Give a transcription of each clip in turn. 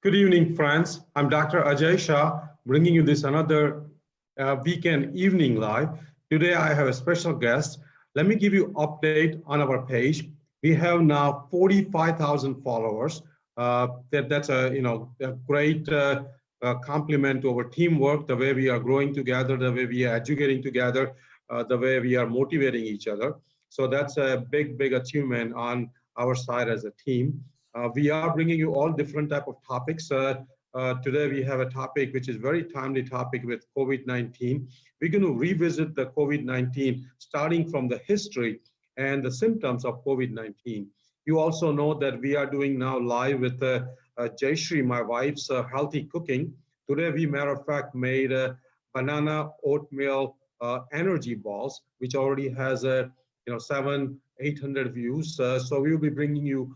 Good evening, friends. I'm Dr. Aajay Shah, bringing you this another weekend evening live. Today, I have a special guest. Let me give you update on our page. We have now 45,000 followers. That's a great compliment to our teamwork, the way we are growing together, the way we are educating together, the way we are motivating each other. So that's a big achievement on our side as a team. We are bringing you all different type of topics. Today we have a topic which is very timely topic with COVID-19. We're going to revisit the COVID-19 starting from the history and the symptoms of COVID-19. You also know that we are doing now live with Jayashree, my wife's healthy cooking. Today we, matter of fact, made banana oatmeal energy balls, which already has a 700-800 views. So we will be bringing you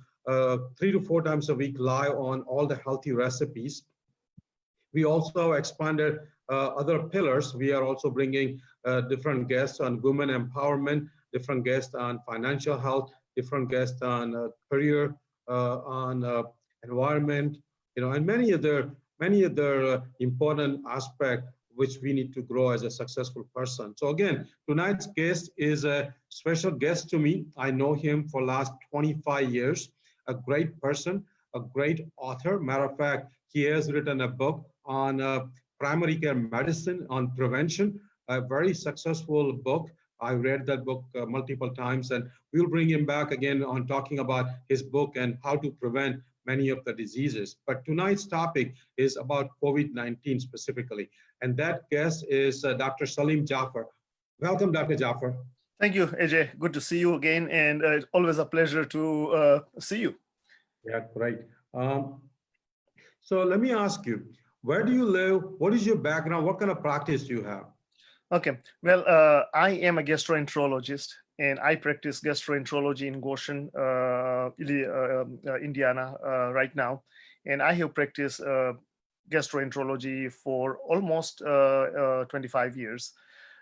3 to 4 times a week live on all the healthy recipes. We also expanded other pillars. We are also bringing different guests on women empowerment, different guests on financial health, different guests on career, on environment, and many other important aspects which we need to grow as a successful person. So again, tonight's guest is a special guest to me. I know him for last 25 years. A great person, a great author. Matter of fact, he has written a book on primary care medicine, on prevention, a very successful book. I read that book multiple times, and we'll bring him back again on talking about his book and how to prevent many of the diseases. But tonight's topic is about COVID-19 specifically, and that guest is Dr. Salim Jaffer. Welcome, Dr. Jaffer. Thank you, Ajay. Good to see you again, and it's always a pleasure to see you. Yeah, great. So let me ask you, where do you live? What is your background? What kind of practice do you have? Okay, well, I am a gastroenterologist, and I practice gastroenterology in Goshen, Indiana, right now. And I have practiced gastroenterology for almost 25 years.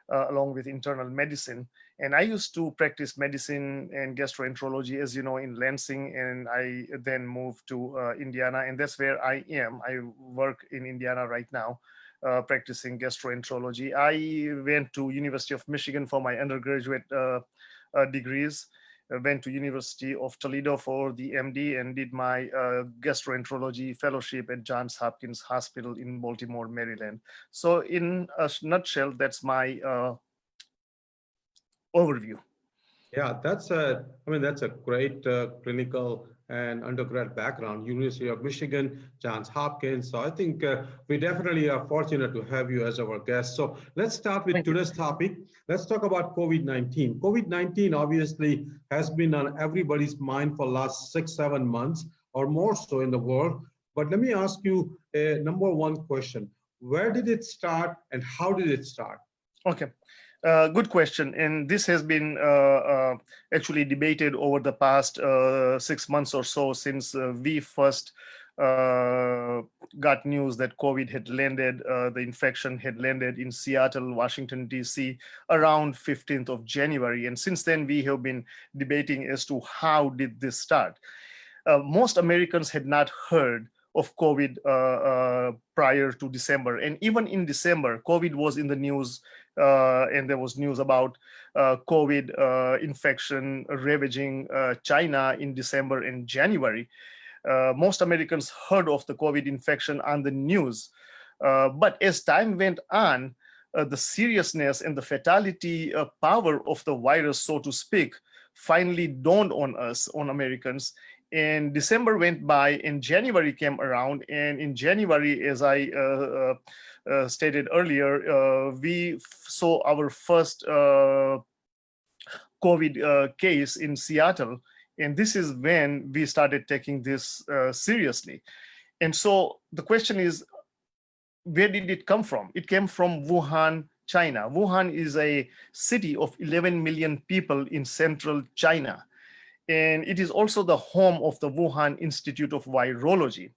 Along with internal medicine. And I used to practice medicine and gastroenterology, as you know, in Lansing, and I then moved to Indiana, and that's where I am. I work in Indiana right now, practicing gastroenterology. I went to University of Michigan for my undergraduate degrees. I went to University of Toledo for the MD and did my gastroenterology fellowship at Johns Hopkins Hospital in Baltimore, Maryland. So in a nutshell, that's my overview. Yeah, that's a great clinical and undergrad background, University of Michigan, Johns Hopkins. So I think we definitely are fortunate to have you as our guest. So let's start with today's topic. Let's talk about COVID-19. COVID-19 obviously has been on everybody's mind for the last 6-7 months or more so in the world. But let me ask you a number one question. Where did it start and how did it start? Okay. Good question. And this has been actually debated over the past 6 months or so since we first got news that COVID had landed, the infection had landed in Seattle, Washington, D.C. around 15th of January. And since then, we have been debating as to how did this start. Most Americans had not heard of COVID prior to December. And even in December, COVID was in the news, and there was news about COVID infection ravaging China in December and January. Most Americans heard of the COVID infection on the news. But as time went on, the seriousness and the fatality power of the virus, so to speak, finally dawned on us, on Americans. And December went by and January came around. And in January, as I stated earlier, we saw our first COVID case in Seattle. And this is when we started taking this seriously. And so the question is, where did it come from? It came from Wuhan, China. Wuhan is a city of 11 million people in central China. And it is also the home of the Wuhan Institute of Virology.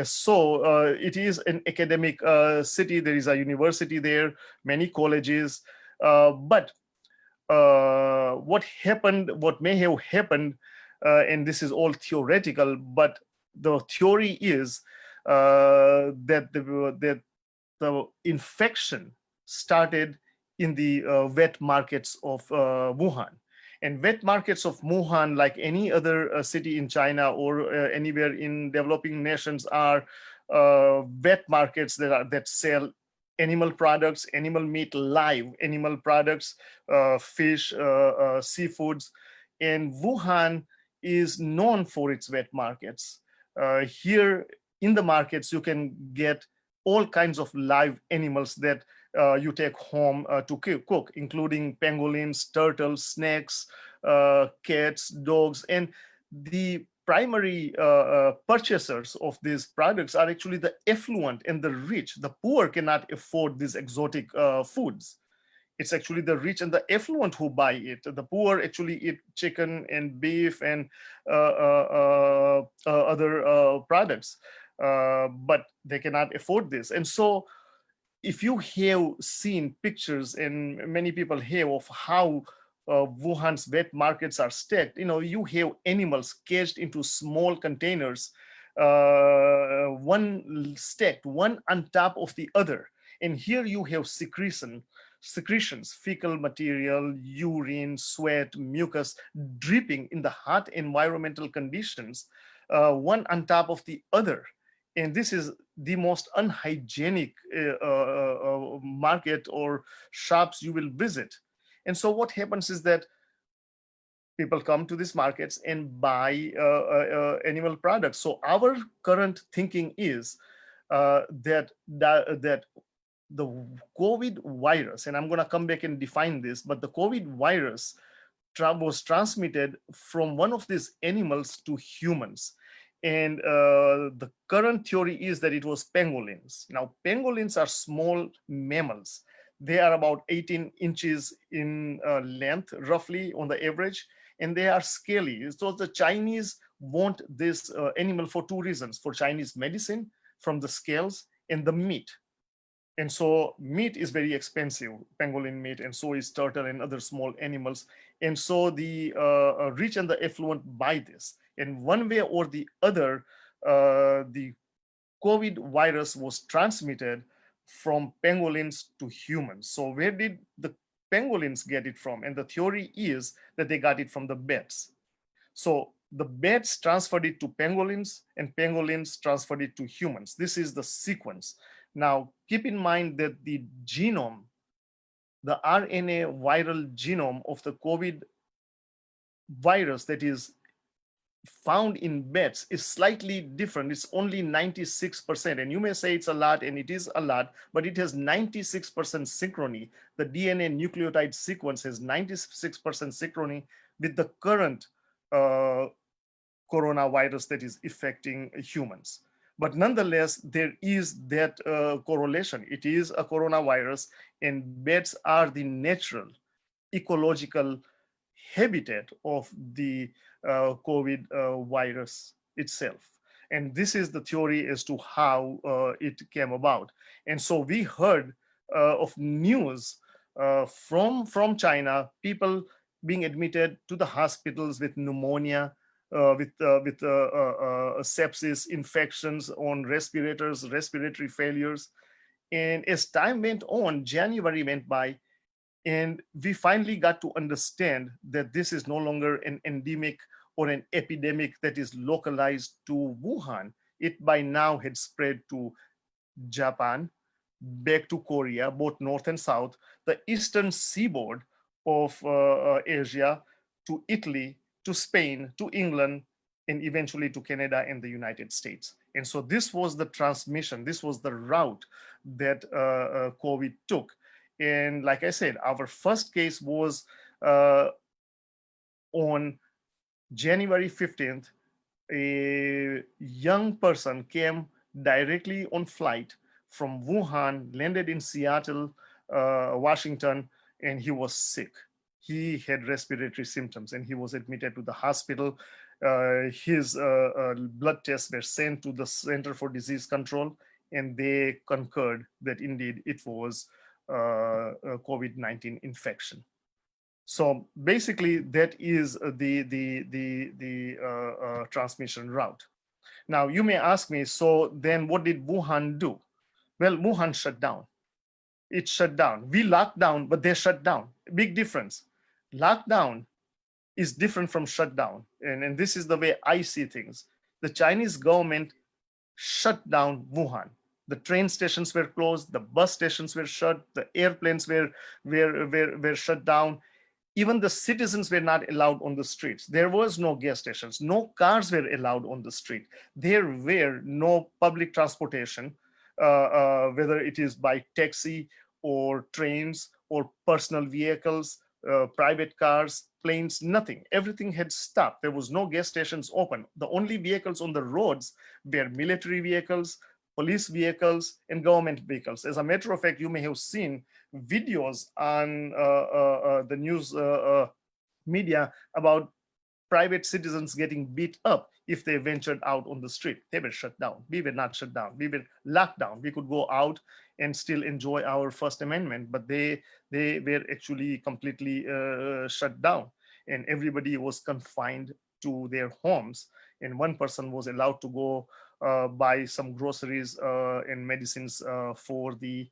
So it is an academic city. There is a university there, many colleges. But what happened, what may have happened, and this is all theoretical, but the theory is that the infection started in the wet markets of Wuhan. And wet markets of Wuhan, like any other city in China or anywhere in developing nations, are wet markets that sell animal products, animal meat, live animal products, fish, seafoods. And Wuhan is known for its wet markets. Here in the markets, you can get all kinds of live animals that you take home to cook, including pangolins, turtles, snakes, cats, dogs. And the primary purchasers of these products are actually the affluent and the rich. The poor cannot afford these exotic foods. It's actually the rich and the affluent who buy it. The poor actually eat chicken and beef and other products, but they cannot afford this. And so if you have seen pictures, and many people have, of how Wuhan's wet markets are stacked, you have animals caged into small containers, one stacked, one on top of the other. And here you have secretions, fecal material, urine, sweat, mucus, dripping in the hot environmental conditions, one on top of the other. And this is the most unhygienic market or shops you will visit. And so what happens is that people come to these markets and buy animal products. So our current thinking is that the COVID virus, and I'm going to come back and define this, but the COVID virus was transmitted from one of these animals to humans. And the current theory is that it was pangolins. Now, pangolins are small mammals. They are about 18 inches in length, roughly on the average, and they are scaly. So the Chinese want this animal for two reasons: for Chinese medicine, from the scales, and the meat. And so meat is very expensive, pangolin meat, and so is turtle and other small animals. And so the rich and the affluent buy this. And one way or the other, the COVID virus was transmitted from pangolins to humans. So where did the pangolins get it from? And the theory is that they got it from the bats. So the bats transferred it to pangolins, and pangolins transferred it to humans. This is the sequence. Now, keep in mind that the genome, the RNA viral genome of the COVID virus that is found in bats is slightly different. It's only 96%. And you may say it's a lot, and it is a lot, but it has 96% synchrony. The DNA nucleotide sequence has 96% synchrony with the current coronavirus that is affecting humans. But nonetheless, there is that correlation. It is a coronavirus, and bats are the natural ecological habitat of the COVID virus itself. And this is the theory as to how it came about. And so we heard of news from China, people being admitted to the hospitals with pneumonia, with sepsis, infections on respirators, respiratory failures. And as time went on, January went by, and we finally got to understand that this is no longer an endemic or an epidemic that is localized to Wuhan. It by now had spread to Japan, back to Korea, both north and south, the eastern seaboard of Asia, to Italy, to Spain, to England, and eventually to Canada and the United States. And so this was the transmission, this was the route that COVID took. And like I said, our first case was on January 15th. A young person came directly on flight from Wuhan, landed in Seattle, Washington, and he was sick. He had respiratory symptoms, and he was admitted to the hospital. His blood tests were sent to the Center for Disease Control, and they concurred that indeed it was a COVID-19 infection. So basically, that is the transmission route. Now, you may ask me, so then what did Wuhan do? Well, Wuhan shut down. It shut down. We locked down, but they shut down. Big difference. Lockdown is different from shutdown. And this is the way I see things. The Chinese government shut down Wuhan. The train stations were closed, the bus stations were shut, the airplanes were shut down. Even the citizens were not allowed on the streets. There was no gas stations, no cars were allowed on the street. There were no public transportation, whether it is by taxi or trains or personal vehicles, private cars, planes, nothing. Everything had stopped. There was no gas stations open. The only vehicles on the roads were military vehicles, police vehicles, and government vehicles. As a matter of fact, you may have seen videos on the news media about private citizens getting beat up if they ventured out on the street. They were shut down. We were not shut down. We were locked down. We could go out and still enjoy our First Amendment, but they were actually completely shut down, and everybody was confined to their homes. And one person was allowed to go buy some groceries and medicines for the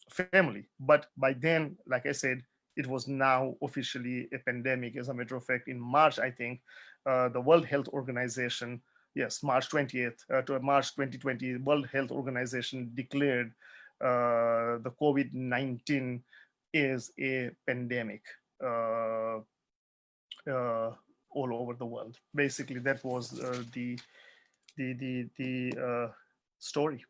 family. But by then, like I said, it was now officially a pandemic. As a matter of fact, in March, I think, the World Health Organization, yes, March 20th to March 2020, World Health Organization declared the COVID-19 is a pandemic all over the world. Basically, that was the story.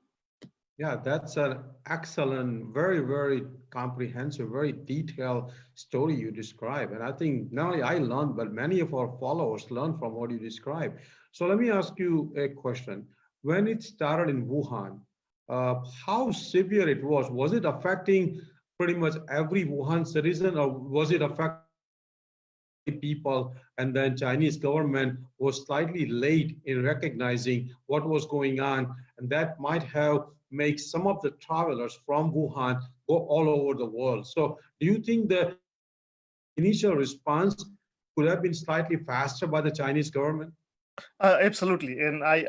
Yeah, that's an excellent, very, very comprehensive, very detailed story you describe. And I think not only I learned, but many of our followers learned from what you describe. So let me ask you a question. When it started in Wuhan, how severe it was it affecting pretty much every Wuhan citizen, or was it affecting people, and then Chinese government was slightly late in recognizing what was going on, and that might have made some of the travelers from Wuhan go all over the world. So do you think the initial response could have been slightly faster by the Chinese government? Absolutely, and I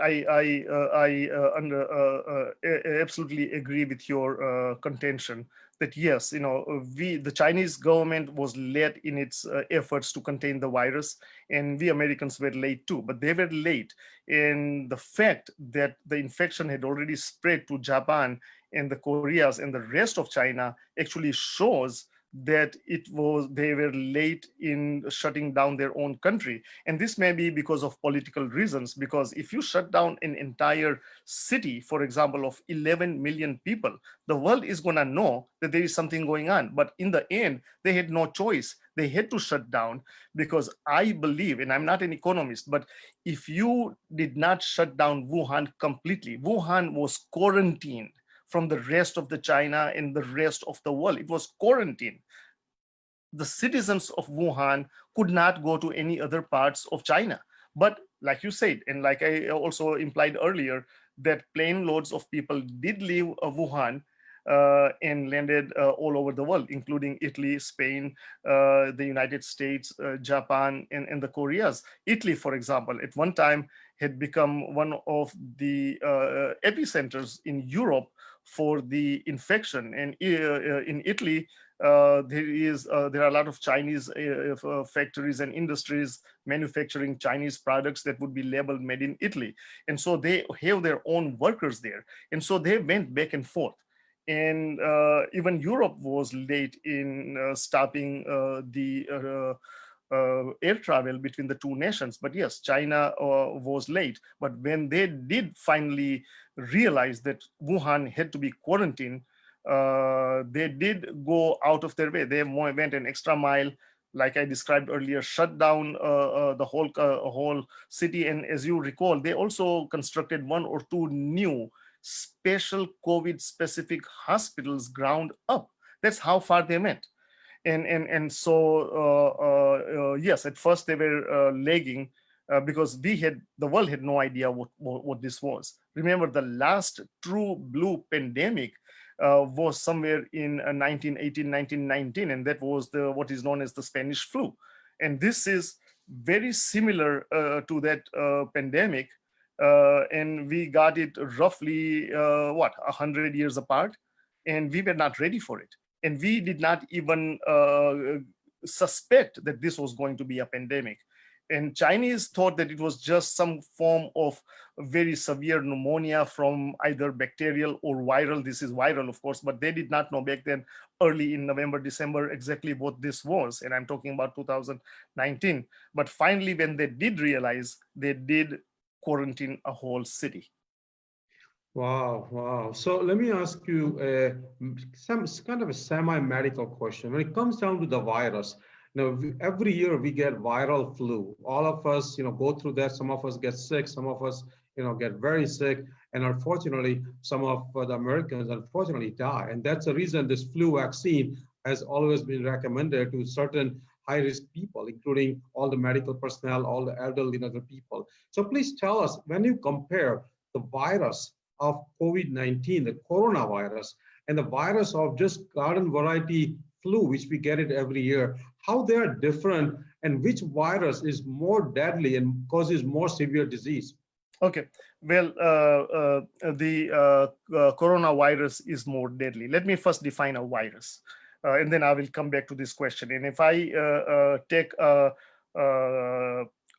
absolutely agree with your contention that yes, the Chinese government was late in its efforts to contain the virus, and we Americans were late too. But they were late in the fact that the infection had already spread to Japan and the Koreas and the rest of China actually shows that they were late in shutting down their own country. And this may be because of political reasons, because if you shut down an entire city, for example, of 11 million people, the world is going to know that there is something going on. But in the end, they had no choice. They had to shut down, because I believe, and I'm not an economist, but if you did not shut down Wuhan completely, Wuhan was quarantined from the rest of the China and the rest of the world. It was quarantined. The citizens of Wuhan could not go to any other parts of China. But like you said, and like I also implied earlier, that plane loads of people did leave Wuhan and landed all over the world, including Italy, Spain, the United States, Japan, and the Koreas. Italy, for example, at one time had become one of the epicenters in Europe for the infection. And in Italy, there are a lot of Chinese factories and industries manufacturing Chinese products that would be labeled made in Italy. And so they have their own workers there. And so they went back and forth. And even Europe was late in stopping the air travel between the two nations. But yes, China was late. But when they did finally realize that Wuhan had to be quarantined, they did go out of their way. They went an extra mile, like I described earlier, shut down the whole city. And as you recall, they also constructed one or two new special COVID specific hospitals ground up. That's how far they went. And so yes, at first they were lagging because the world had no idea what this was. Remember, the last true blue pandemic was somewhere in 1918, 1919, and that was what is known as the Spanish flu. And this is very similar to that pandemic, and we got it roughly, 100 years apart, and we were not ready for it. And we did not even suspect that this was going to be a pandemic. And Chinese thought that it was just some form of very severe pneumonia from either bacterial or viral. This is viral, of course, but they did not know back then, early in November, December, exactly what this was. And I'm talking about 2019. But finally, when they did realize, they did quarantine a whole city. Wow, wow. So let me ask you some kind of a semi-medical question. When it comes down to the virus, every year we get viral flu. All of us, go through that. Some of us get sick. Some of us, get very sick. And unfortunately, some of the Americans unfortunately die. And that's the reason this flu vaccine has always been recommended to certain high-risk people, including all the medical personnel, all the elderly, other people. So please tell us, when you compare the virus of COVID-19, the coronavirus, and the virus of just garden variety flu, which we get it every year, how they are different and which virus is more deadly and causes more severe disease? Okay, well, the coronavirus is more deadly. Let me first define a virus, and then I will come back to this question. And if I take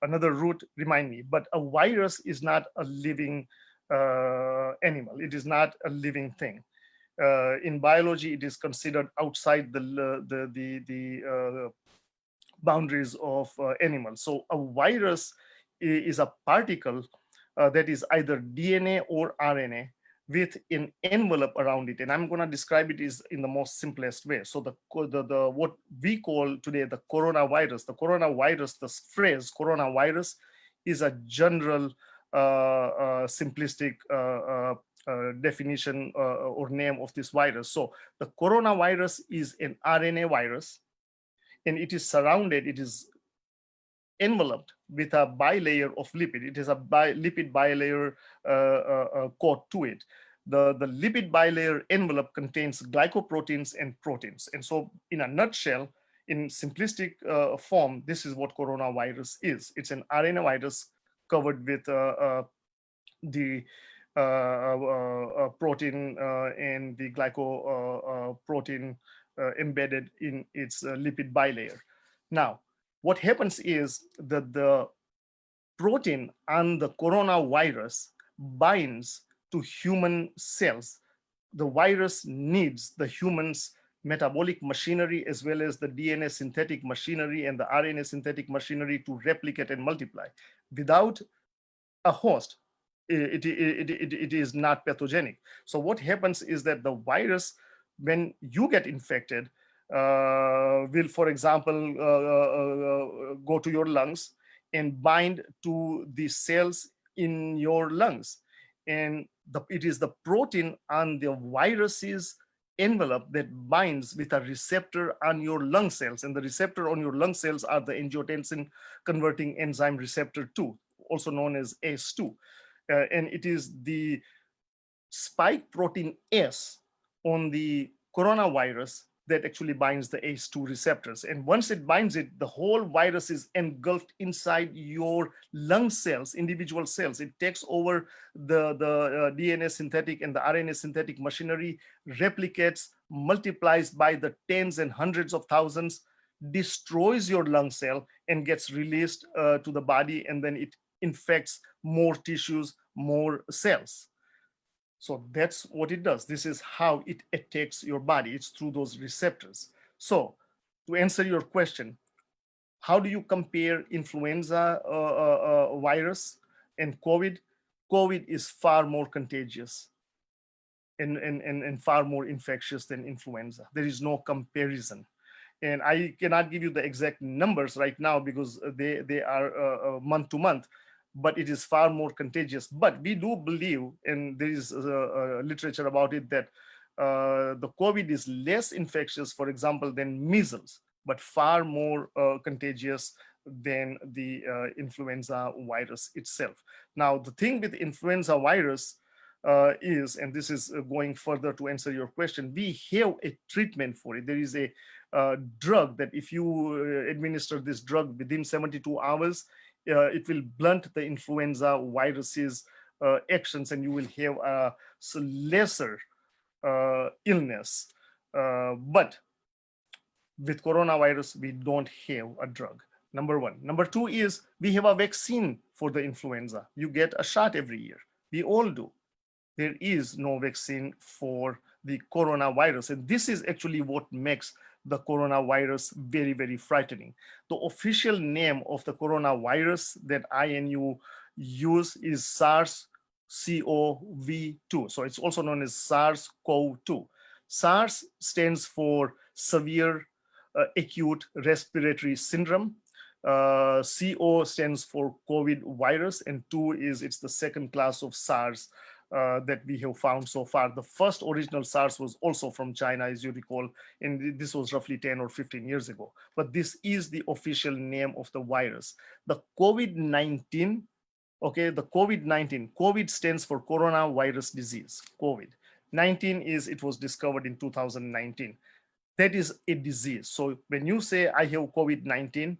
another route, remind me. But a virus is not a living animal. It is not a living thing. In biology, it is considered outside the boundaries of animals. So a virus is a particle that is either DNA or RNA with an envelope around it, and I'm going to describe it is in the most simplest way. So the what we call today the coronavirus, the phrase coronavirus is a general simplistic definition or name of this virus. So the coronavirus is an RNA virus, and it is surrounded, it is enveloped with a bilayer of lipid. It is a lipid bilayer coat to it. The lipid bilayer envelope contains glycoproteins and proteins. And so in a nutshell, in simplistic form, this is what coronavirus is. It's an RNA virus covered with the protein and the glycoprotein embedded in its lipid bilayer. Now, what happens is that the protein on the coronavirus binds to human cells. The virus needs the human's metabolic machinery as well as the DNA synthetic machinery and the RNA synthetic machinery to replicate and multiply. Without a host, it is not pathogenic. So what happens is that the virus, when you get infected, will, for example, go to your lungs and bind to the cells in your lungs. And it is the protein on the virus's envelope that binds with a receptor on your lung cells. And the receptor on your lung cells are the angiotensin converting enzyme receptor 2, also known as ACE2. And it is the spike protein S on the coronavirus that actually binds the ACE2 receptors. And once it binds it, the whole virus is engulfed inside your lung cells, individual cells. It takes over the DNA synthetic and the RNA synthetic machinery, replicates, multiplies by the tens and hundreds of thousands, destroys your lung cell, and gets released to the body, and then it infects more tissues, more cells. So that's what it does. This is how it attacks your body. It's through those receptors. So to answer your question, how do you compare influenza virus and COVID? COVID is far more contagious and far more infectious than influenza. There is no comparison. And I cannot give you the exact numbers right now because they are month to month, but it is far more contagious. But we do believe, and there is literature about it, that the COVID is less infectious, for example, than measles, but far more contagious than the influenza virus itself. Now, the thing with influenza virus is, and this is going further to answer your question, we have a treatment for it. There is a drug that if you administer this drug within 72 hours, it will blunt the influenza virus's actions, and you will have a lesser illness. But with coronavirus, we don't have a drug. Number one. Number two is we have a vaccine for the influenza. You get a shot every year. We all do. There is no vaccine for the coronavirus. And this is actually what makes the coronavirus very, very frightening. The official name of the coronavirus that I and you use is SARS-CoV-2. So it's also known as SARS-CoV-2. SARS stands for severe acute respiratory syndrome. CO stands for COVID virus, and 2 is it's the second class of SARS that we have found so far. The first original SARS was also from China, as you recall, and this was roughly 10 or 15 years ago. But this is the official name of the virus. The COVID-19, okay, the COVID-19, COVID stands for coronavirus disease, COVID. 19 is it was discovered in 2019. That is a disease. So when you say I have COVID-19,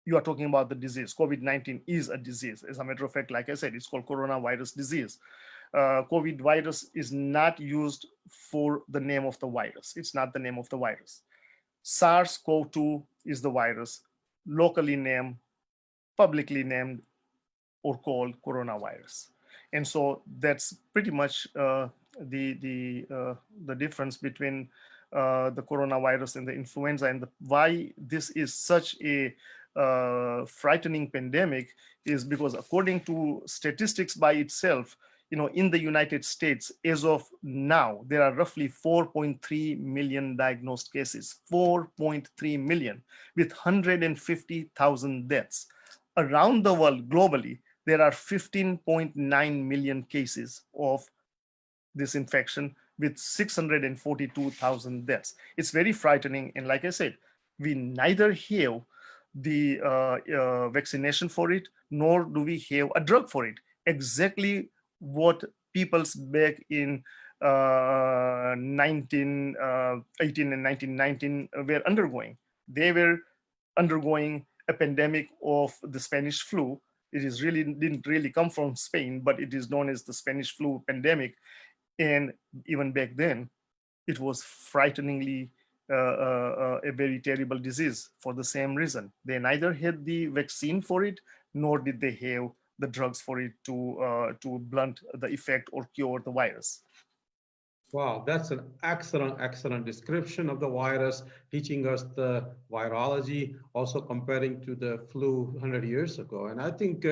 you are talking about the disease. COVID-19 is a disease. As a matter of fact, like I said, it's called coronavirus disease. COVID virus is not used for the name of the virus. It's not the name of the virus. SARS-CoV-2 is the virus, locally named, publicly named, or called coronavirus. And so that's pretty much the difference between the coronavirus and the influenza, and why this is such a frightening pandemic is because according to statistics by itself, in the United States, as of now, there are roughly 4.3 million diagnosed cases, 4.3 million, with 150,000 deaths. Around the world, globally, there are 15.9 million cases of this infection with 642,000 deaths. It's very frightening. And like I said, we neither have the vaccination for it, nor do we have a drug for it. Exactly what peoples back in 1918 and 1919 were undergoing. They were undergoing a pandemic of the Spanish flu. It didn't really come from Spain, but it is known as the Spanish flu pandemic. And even back then, it was frighteningly a very terrible disease for the same reason. They neither had the vaccine for it, nor did they have the drugs for it to blunt the effect or cure the virus. Wow, that's an excellent description of the virus, teaching us the virology, also comparing to the flu 100 years ago. And I think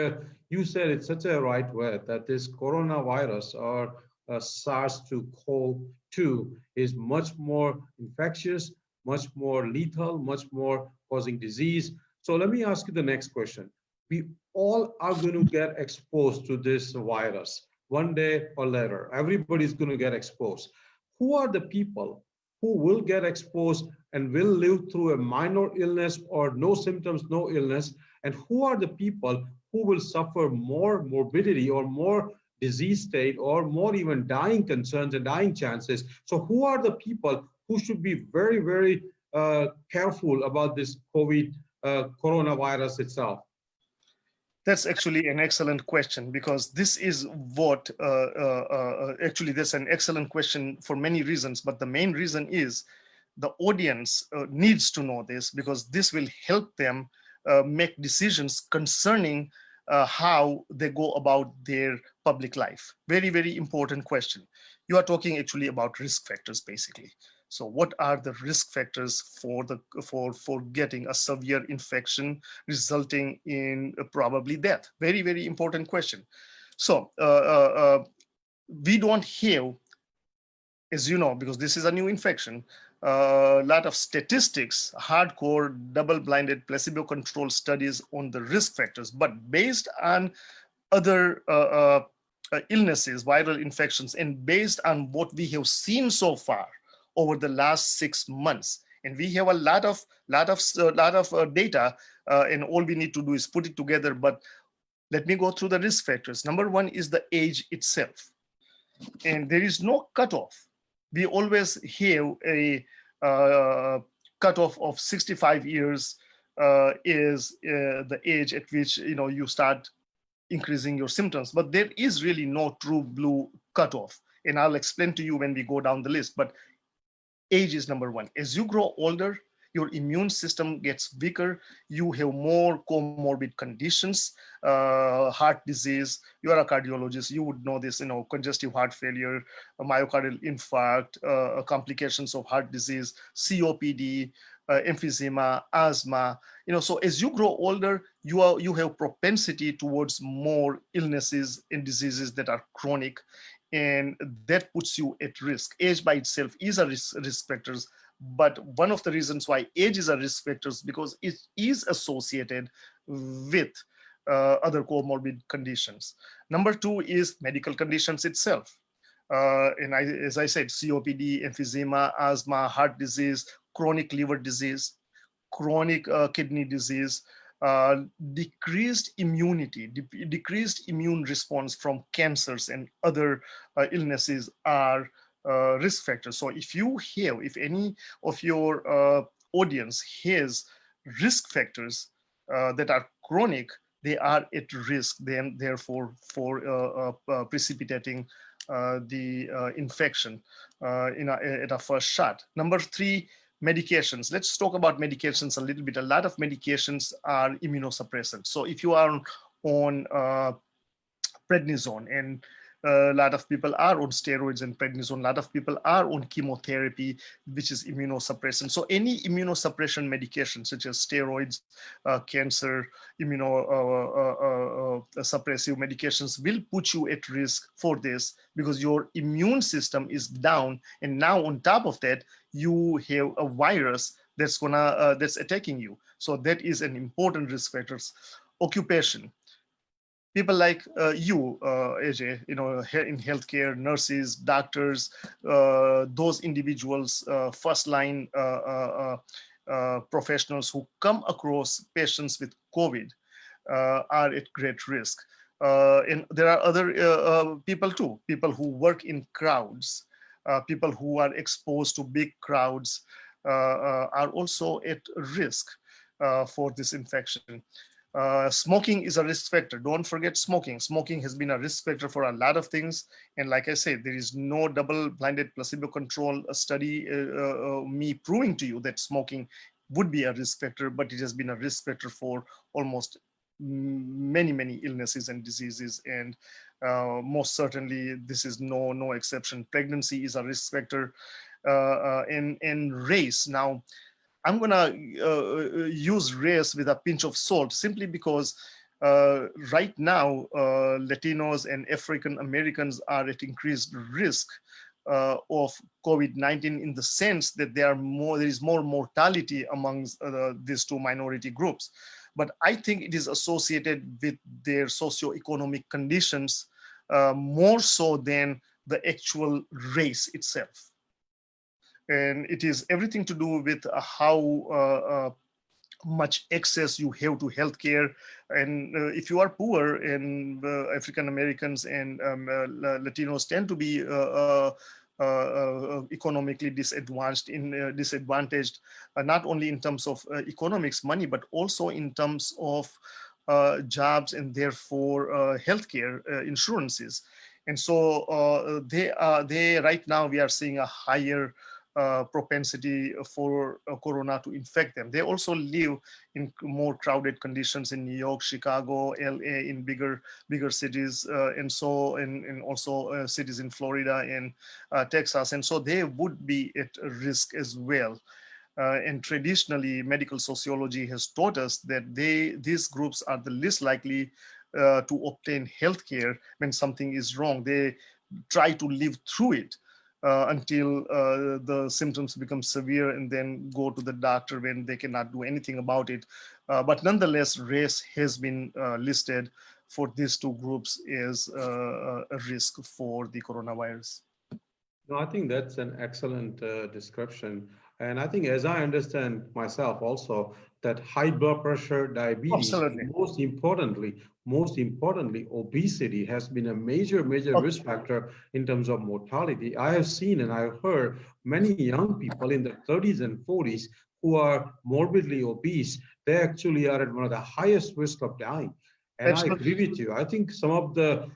you said it such a right way that this coronavirus or SARS-CoV-2 is much more infectious, much more lethal, much more causing disease. So let me ask you the next question. We all are going to get exposed to this virus one day or later. Everybody's going to get exposed. Who are the people who will get exposed and will live through a minor illness or no symptoms, no illness? And who are the people who will suffer more morbidity or more disease state or more even dying concerns and dying chances? So who are the people who should be very, very careful about this coronavirus itself? That's actually an excellent question, because this is what actually that's an excellent question for many reasons, but the main reason is the audience needs to know this, because this will help them make decisions concerning how they go about their public life. Very, very important question. You are talking actually about risk factors, basically. So what are the risk factors for getting a severe infection resulting in probably death? Very, very important question. So we don't have, as you know, because this is a new infection, a lot of statistics, hardcore, double-blinded, placebo-controlled studies on the risk factors. But based on other illnesses, viral infections, and based on what we have seen so far over the last 6 months, and we have a lot of data, and all we need to do is put it together. But let me go through the risk factors. Number one is the age itself, and there is no cutoff. We always have a cutoff of 65 years is the age at which you start increasing your symptoms. But there is really no true blue cutoff, and I'll explain to you when we go down the list. But age is number one. As you grow older, your immune system gets weaker. You have more comorbid conditions, heart disease. You are a cardiologist. You would know this, congestive heart failure, a myocardial infarct, complications of heart disease, COPD, emphysema, asthma. So as you grow older, you have propensity towards more illnesses and diseases that are chronic, and that puts you at risk. Age by itself is a risk factors, but one of the reasons why age is a risk factors because it is associated with other comorbid conditions. Number two is medical conditions itself. As I said, COPD, emphysema, asthma, heart disease, chronic liver disease, chronic kidney disease, decreased immunity, decreased immune response from cancers and other illnesses are risk factors. So if any of your audience has risk factors that are chronic, they are at risk then therefore for precipitating the infection at a first shot. Number three, medications. Let's talk about medications a little bit. A lot of medications are immunosuppressants. So if you are on prednisone, and a lot of people are on steroids and prednisone, a lot of people are on chemotherapy, which is immunosuppressant. So any immunosuppression medication, such as steroids, cancer, immunosuppressive medications will put you at risk for this because your immune system is down. And now on top of that, you have a virus that's attacking you. So that is an important risk factors. Occupation. People like you, Ajay, in healthcare, nurses, doctors, those individuals, first line professionals who come across patients with COVID are at great risk. And there are other people too, people who work in crowds, people who are exposed to big crowds are also at risk for this infection. Smoking is a risk factor. Don't forget smoking. Smoking has been a risk factor for a lot of things. And like I said, there is no double-blinded placebo-controlled study me proving to you that smoking would be a risk factor, but it has been a risk factor for almost many illnesses and diseases. And most certainly, this is no exception. Pregnancy is a risk factor, and race. Now, I'm going to use race with a pinch of salt simply because right now, Latinos and African Americans are at increased risk of COVID-19 in the sense that there is more mortality amongst these two minority groups. But I think it is associated with their socioeconomic conditions more so than the actual race itself. And it is everything to do with how much access you have to healthcare. And if you are poor, and African Americans and Latinos tend to be economically disadvantaged, not only in terms of economics, money, but also in terms of jobs and therefore healthcare insurances. And so they right now we are seeing a higher propensity for corona to infect them. They also live in more crowded conditions in New York, Chicago, LA, in bigger cities, and also cities in Florida and Texas. And so they would be at risk as well. And traditionally, medical sociology has taught us that these groups are the least likely to obtain healthcare when something is wrong. They try to live through it until the symptoms become severe and then go to the doctor when they cannot do anything about it. But nonetheless, race has been listed for these two groups as a risk for the coronavirus. No, I think that's an excellent description. And I think, as I understand myself also, that high blood pressure, diabetes, Absolutely. and most importantly, obesity has been a major risk factor in terms of mortality. I have seen and I've heard many young people in their 30s and 40s who are morbidly obese, they actually are at one of the highest risk of dying. And I agree with you. I think some of the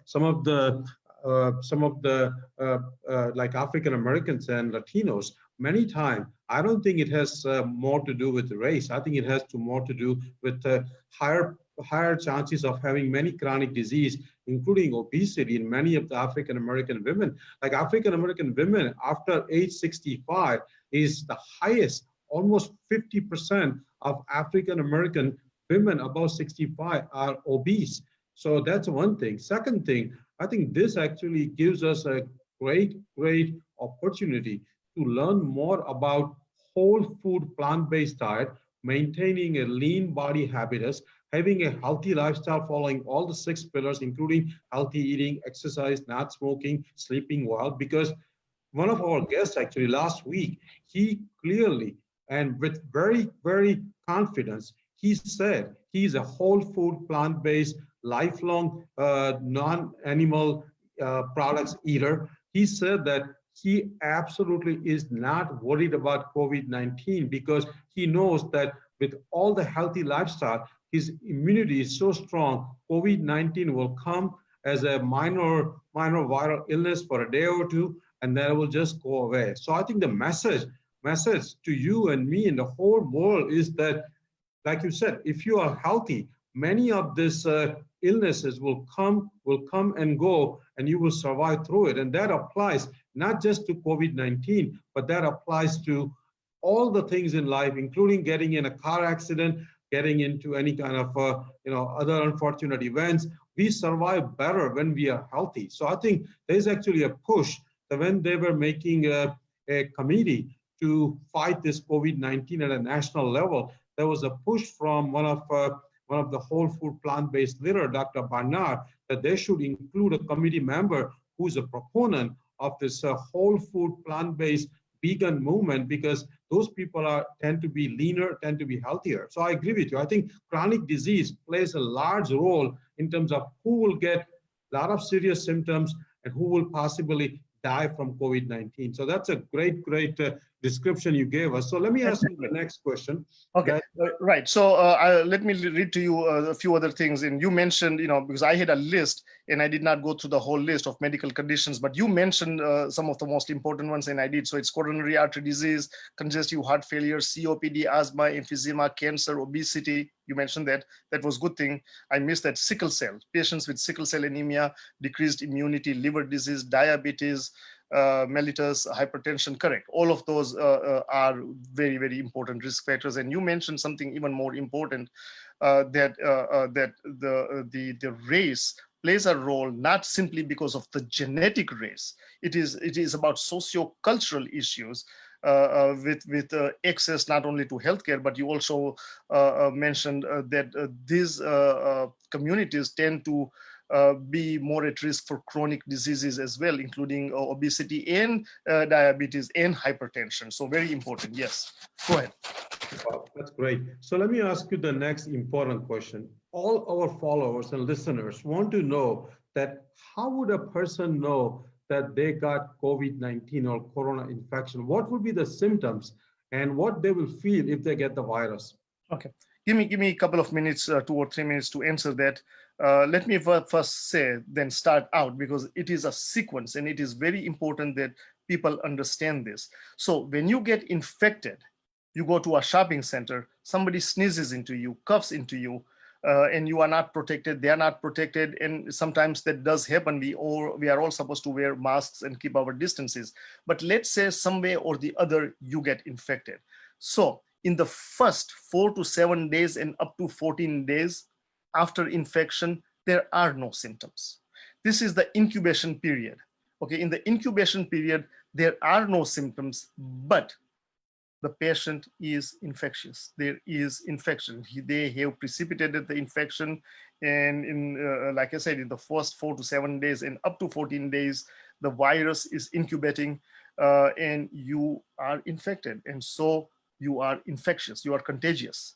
like African Americans and Latinos, many times I don't think it has more to do with race. I think it has to more to do with higher chances of having many chronic disease, including obesity in many of the African American women. Like African American women after age 65 is the highest, almost 50% of African American women above 65 are obese. So that's one thing. Second thing, I think this actually gives us a great opportunity to learn more about whole food plant-based diet, maintaining a lean body habitus, having a healthy lifestyle following all the 6 pillars, including healthy eating, exercise, not smoking, sleeping well. Because one of our guests actually last week, he clearly and with very confidence, he said he's a whole food, plant-based, lifelong, non-animal products eater. He said that he absolutely is not worried about COVID-19 because he knows that with all the healthy lifestyle, his immunity is so strong, COVID-19 will come as a minor viral illness for a day or two, and then it will just go away. So I think the message to you and me and the whole world is that, like you said, if you are healthy, many of these illnesses will come and go, and you will survive through it. And that applies not just to COVID-19, but that applies to all the things in life, including getting in a car accident, getting into any kind of other unfortunate events. We survive better when we are healthy. So I think there's actually a push that when they were making a committee to fight this COVID-19 at a national level, there was a push from one of the whole food plant-based leader, Dr. Barnard, that they should include a committee member who's a proponent of this whole food plant-based vegan movement, because those people tend to be leaner, tend to be healthier. So I agree with you. I think chronic disease plays a large role in terms of who will get a lot of serious symptoms and who will possibly die from COVID-19. So that's a great description you gave us. So let me ask you the next question. Okay, right. So let me read to you a few other things. And you mentioned, because I had a list and I did not go through the whole list of medical conditions, but you mentioned some of the most important ones, and I did. So it's coronary artery disease, congestive heart failure, COPD, asthma, emphysema, cancer, obesity. You mentioned that. That was a good thing. I missed that. Sickle cell, patients with sickle cell anemia, decreased immunity, liver disease, diabetes, mellitus, hypertension. Correct. All of those are very important risk factors. And you mentioned something even more important, that the race plays a role, not simply because of the genetic race. It is about socio-cultural issues with access not only to healthcare, but you also mentioned that these communities tend to be more at risk for chronic diseases as well, including obesity and diabetes and hypertension. So very important. Yes, go ahead. Wow, that's great. So let me ask you the next important question. All our followers and listeners want to know that how would a person know that they got COVID-19 or corona infection? What would be the symptoms and what they will feel if they get the virus? Okay, give me a couple of minutes, 2 or 3 minutes to answer that. Let me first say, then start out, because it is a sequence and it is very important that people understand this. So when you get infected, you go to a shopping center, somebody sneezes into you, coughs into you, and you are not protected, they are not protected, and sometimes that does happen. We are all supposed to wear masks and keep our distances. But let's say some way or the other you get infected. So in the first 4 to 7 days and up to 14 days after infection, there are no symptoms. This is the incubation period. Okay, in the incubation period, there are no symptoms, but the patient is infectious. There is infection. They have precipitated the infection, and like I said, in the first 4 to 7 days and up to 14 days, the virus is incubating, and you are infected, and so you are infectious. You are contagious,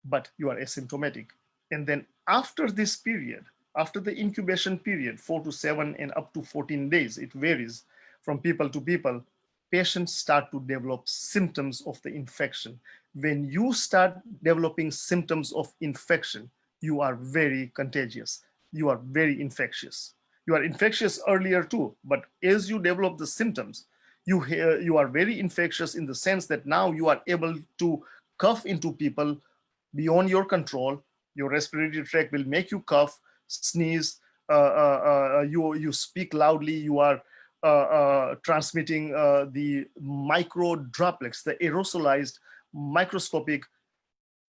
but you are asymptomatic. And then after this period, after the incubation period, 4 to 7 and up to 14 days, it varies from people to people, patients start to develop symptoms of the infection. When you start developing symptoms of infection, you are very contagious. You are very infectious. You are infectious earlier too, but as you develop the symptoms, you are very infectious in the sense that now you are able to cough into people beyond your control. Your respiratory tract will make you cough, sneeze, you speak loudly, you are transmitting the micro droplets, the aerosolized microscopic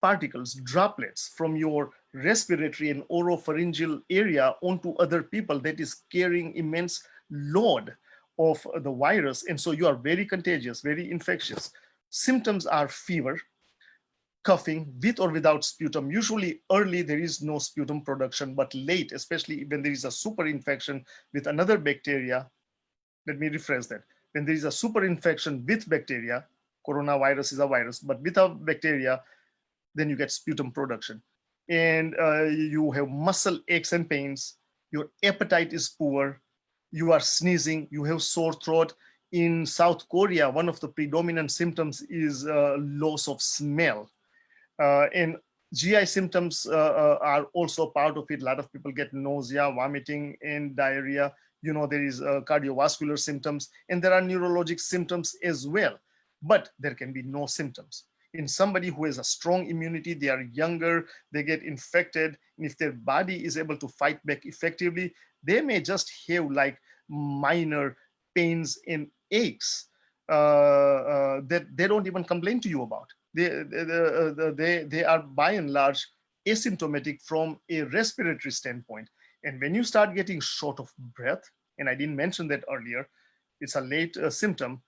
particles, droplets from your respiratory and oropharyngeal area onto other people, that is carrying immense load of the virus. And so you are very contagious, very infectious. Symptoms are fever, coughing with or without sputum. Usually early there is no sputum production, but late, especially when there is a super infection with another bacteria. Let me rephrase that. When there is a super infection with bacteria, coronavirus is a virus, but with a bacteria, then you get sputum production. And you have muscle aches and pains, your appetite is poor, you are sneezing, you have sore throat. In South Korea, one of the predominant symptoms is loss of smell. And GI symptoms are also part of it. A lot of people get nausea, vomiting, and diarrhea. You know, there is cardiovascular symptoms, and there are neurologic symptoms as well. But there can be no symptoms. In somebody who has a strong immunity, they are younger, they get infected, and if their body is able to fight back effectively, they may just have like minor pains and aches that they don't even complain to you about. They are by and large asymptomatic from a respiratory standpoint. And when you start getting short of breath, and I didn't mention that earlier, it's a late symptom.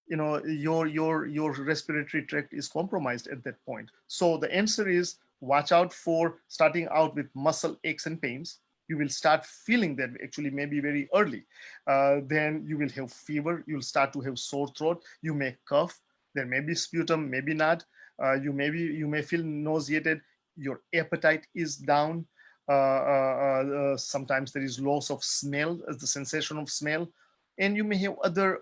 You know, your respiratory tract is compromised at that point. So the answer is watch out for starting out with muscle aches and pains. You will start feeling that actually maybe very early. Then you will have fever, you'll start to have sore throat, you may cough, there may be sputum, maybe not. You may feel nauseated, your appetite is down. Sometimes there is loss of smell, the sensation of smell, and you may have other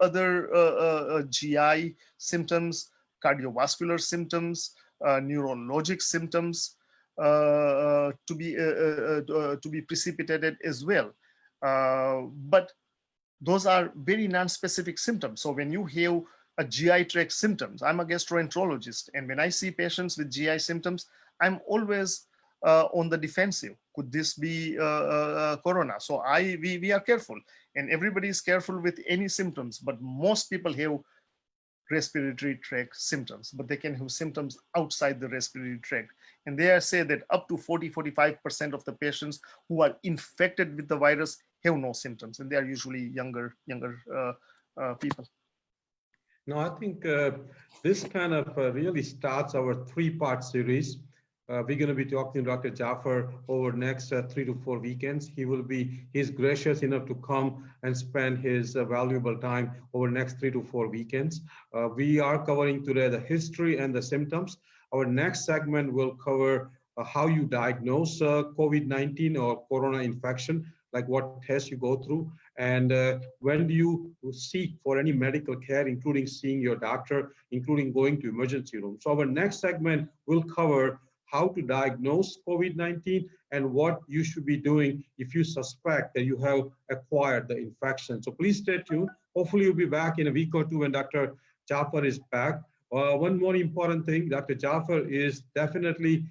GI symptoms, cardiovascular symptoms, neurologic symptoms to be precipitated as well. But those are very non-specific symptoms. So when you have a GI tract symptoms, I'm a gastroenterologist, and when I see patients with GI symptoms, I'm always on the defensive. Could this be corona? So we are careful, and everybody is careful with any symptoms, but most people have respiratory tract symptoms, but they can have symptoms outside the respiratory tract. And they say that up to 40-45% of the patients who are infected with the virus have no symptoms, and they are usually younger people. No, I think this kind of really starts our three-part series. We're going to be talking to Dr. Jaffer over next 3 to 4 weekends. He's gracious enough to come and spend his valuable time over next 3 to 4 weekends. We are covering today the history and the symptoms. Our next segment will cover how you diagnose COVID-19 or corona infection, like what tests you go through, and when do you seek for any medical care, including seeing your doctor, including going to emergency room. So our next segment will cover how to diagnose COVID-19 and what you should be doing if you suspect that you have acquired the infection. So please stay tuned. Hopefully you'll be back in a week or two when Dr. Jaffer is back. One more important thing, Dr. Jaffer is definitely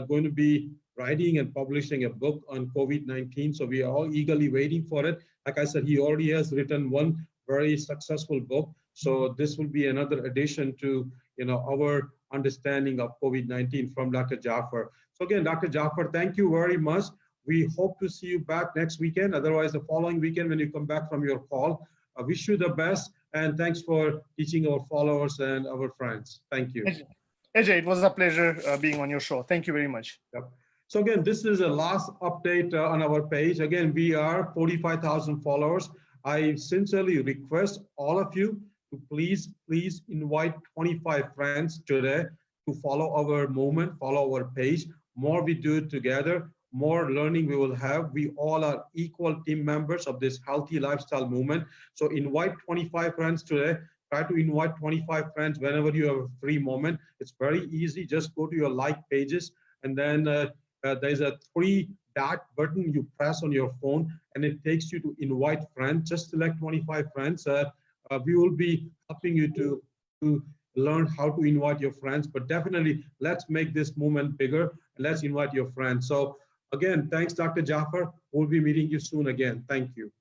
going to be writing and publishing a book on COVID-19. So we are all eagerly waiting for it. Like I said, he already has written one very successful book. So this will be another addition to our understanding of COVID-19 from Dr. Jaffer. So again, Dr. Jaffer, thank you very much. We hope to see you back next weekend. Otherwise, the following weekend when you come back from your call. I wish you the best, and thanks for teaching our followers and our friends. Thank you. Ajay, it was a pleasure being on your show. Thank you very much. Yep. So again, this is the last update on our page. Again, we are 45,000 followers. I sincerely request all of you to please invite 25 friends today to follow our movement, follow our page. More we do it together, more learning we will have. We all are equal team members of this healthy lifestyle movement. So invite 25 friends today. try to invite 25 friends whenever you have a free moment. It's very easy. Just go to your like pages, and then there's a three dot button you press on your phone, and it takes you to invite friends. Just select 25 friends. We will be helping you to learn how to invite your friends, but definitely let's make this movement bigger. Let's invite your friends. So again, thanks, Dr. Jaffer. We'll be meeting you soon again. Thank you.